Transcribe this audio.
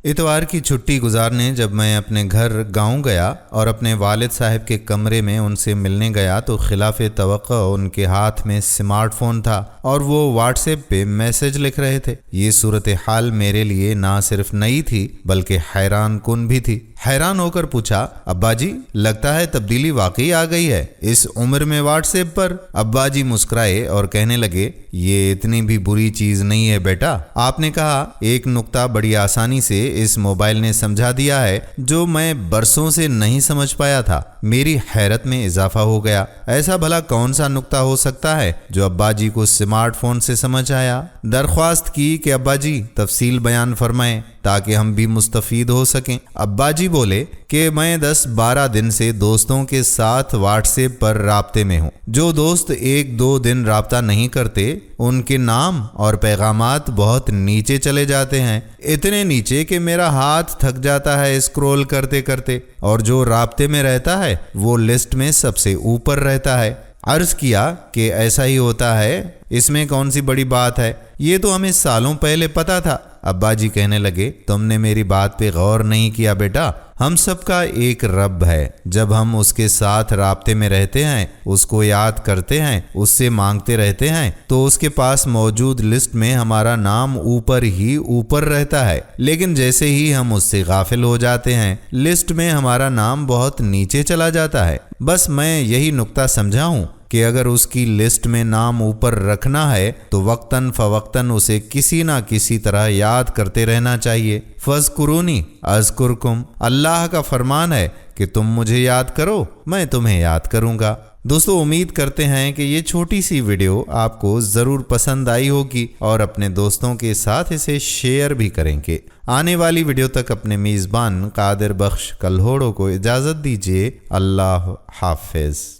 اتوار کی چھٹی گزارنے جب میں اپنے گھر گاؤں گیا اور اپنے والد صاحب کے کمرے میں ان سے ملنے گیا تو خلاف توقع ان کے ہاتھ میں سمارٹ فون تھا اور وہ واٹس ایپ پہ میسج لکھ رہے تھے۔ یہ صورتحال میرے لیے نہ صرف نئی تھی بلکہ حیران کن بھی تھی۔ حیران ہو کر پوچھا، ابا جی لگتا ہے تبدیلی واقعی آ گئی ہے اس عمر میں واٹس ایپ پر؟ ابا جی مسکرائے اور کہنے لگے، یہ اتنی بھی بری چیز نہیں ہے بیٹا۔ آپ نے کہا ایک نکتہ بڑی آسانی سے اس موبائل نے سمجھا دیا ہے جو میں برسوں سے نہیں سمجھ پایا تھا۔ میری حیرت میں اضافہ ہو گیا۔ ایسا بھلا کون سا نکتہ ہو سکتا ہے جو ابا جی کو سمارٹ فون سے سمجھ آیا؟ درخواست کی کہ ابا جی تفصیل بیان فرمائیں تاکہ ہم بھی مستفید ہو سکیں۔ ابا جی بولے کہ میں 10-12 دن سے دوستوں کے ساتھ واٹس ایپ پر رابطے میں ہوں۔ جو دوست 1-2 دن رابطہ نہیں کرتے ان کے نام اور پیغامات بہت نیچے چلے جاتے ہیں، اتنے نیچے کہ میرا ہاتھ تھک جاتا ہے اسکرول کرتے کرتے، اور جو رابطے میں رہتا ہے وہ لسٹ میں سب سے اوپر رہتا ہے۔ عرض کیا کہ ایسا ہی ہوتا ہے، اس میں کون سی بڑی بات ہے، یہ تو ہمیں سالوں پہلے پتا تھا۔ ابا جی کہنے لگے، تم نے میری بات پہ غور نہیں کیا بیٹا، ہم سب کا ایک رب ہے۔ جب ہم اس کے ساتھ رابطے میں رہتے ہیں، اس کو یاد کرتے ہیں، اس سے مانگتے رہتے ہیں تو اس کے پاس موجود لسٹ میں ہمارا نام اوپر ہی اوپر رہتا ہے، لیکن جیسے ہی ہم اس سے غافل ہو جاتے ہیں لسٹ میں ہمارا نام بہت نیچے چلا جاتا ہے۔ بس میں یہی نکتہ سمجھا ہوں کہ اگر اس کی لسٹ میں نام اوپر رکھنا ہے تو وقتاً فوقتاً اسے کسی نہ کسی طرح یاد کرتے رہنا چاہیے۔ فاذکرونی اذکرکم، اللہ کا فرمان ہے کہ تم مجھے یاد کرو میں تمہیں یاد کروں گا۔ دوستو، امید کرتے ہیں کہ یہ چھوٹی سی ویڈیو آپ کو ضرور پسند آئی ہوگی اور اپنے دوستوں کے ساتھ اسے شیئر بھی کریں گے۔ آنے والی ویڈیو تک اپنے میزبان قادر بخش کلہوڑو کو اجازت دیجیے۔ اللہ حافظ۔